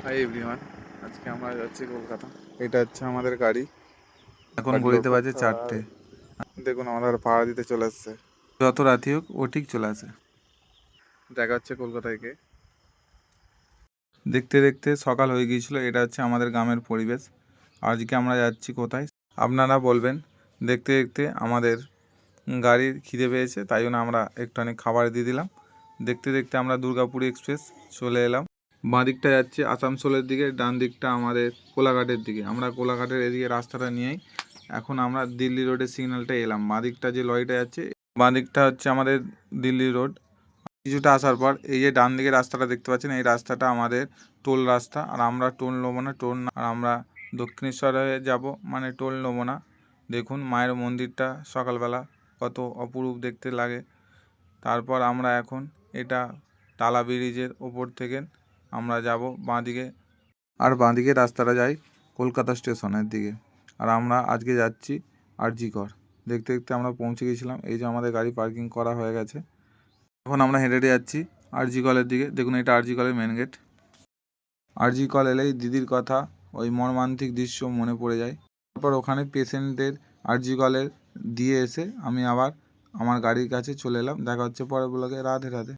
Hi everyone, আজকে আমরা যাচ্ছি কলকাতা। এটা হচ্ছে আমাদের গাড়ি। এখন বাড়ি ঘড়িতে লোক বাজে আর 4টে। দেখুন আমাদের ভাড়া দিতে চলে আসছে। যত রাতি হোক ও ঠিক চলে আসে। দেখা হচ্ছে কলকাতায় গিয়ে। দেখতে দেখতে সকাল হয়ে গিয়েছিল। এটা হচ্ছে আমাদের গ্রামের পরিবেশ। আজকে আমরা যাচ্ছি কোথায় আপনারা বলবেন। দেখতে দেখতে আমাদের গাড়ির খিদে পেয়েছে, তাই জন্য আমরা একটুখানি খাবার দিয়ে দিলাম। দেখতে দেখতে আমরা দুর্গাপুর এক্সপ্রেস চলে এলাম। বাঁ দিকটা যাচ্ছে আসানসোলের দিকে, ডান দিকটা আমাদের কোলাঘাটের দিকে। আমরা কোলাঘাটের এদিকে রাস্তাটা নিয়েই এখন আমরা দিল্লি রোডের সিগন্যালটা এলাম। বাঁ দিকটা যে লরিটা যাচ্ছে, বাঁ দিকটা হচ্ছে আমাদের দিল্লি রোড। কিছুটা আসার পর এই যে ডান দিকে রাস্তাটা দেখতে পাচ্ছেন, এই রাস্তাটা আমাদের টোল রাস্তা। আর আমরা টোল নেবো না, আর আমরা দক্ষিণেশ্বরে যাব, মানে টোল নেবো না। দেখুন মায়ের মন্দিরটা সকালবেলা কত অপরূপ দেখতে লাগে। তারপর আমরা এখন এটা টালা ব্রিজের ওপর থেকে আমরা যাব বাঁদিকে। আর বাঁদিকে রাস্তাটা যায় কলকাতা স্টেশনের দিকে। আর আমরা আজকে যাচ্ছি আরজি কর। দেখতে দেখতে আমরা পৌঁছে গেছিলাম। এই যে আমাদের গাড়ি পার্কিং করা হয়ে গেছে। এখন আমরা হেঁটে হেঁটে যাচ্ছি আরজি কলের দিকে। দেখুন এটা আরজি কলের মেন গেট। আরজি কল এলেই দিদির কথা, ওই মর্মান্তিক দৃশ্য মনে পড়ে যায়। তারপর ওখানে পেশেন্টদের আরজি কলের দিয়ে এসে আমি আবার আমার গাড়ির কাছে চলে এলাম। দেখা হচ্ছে পরের ব্লগে। রাধে রাধে।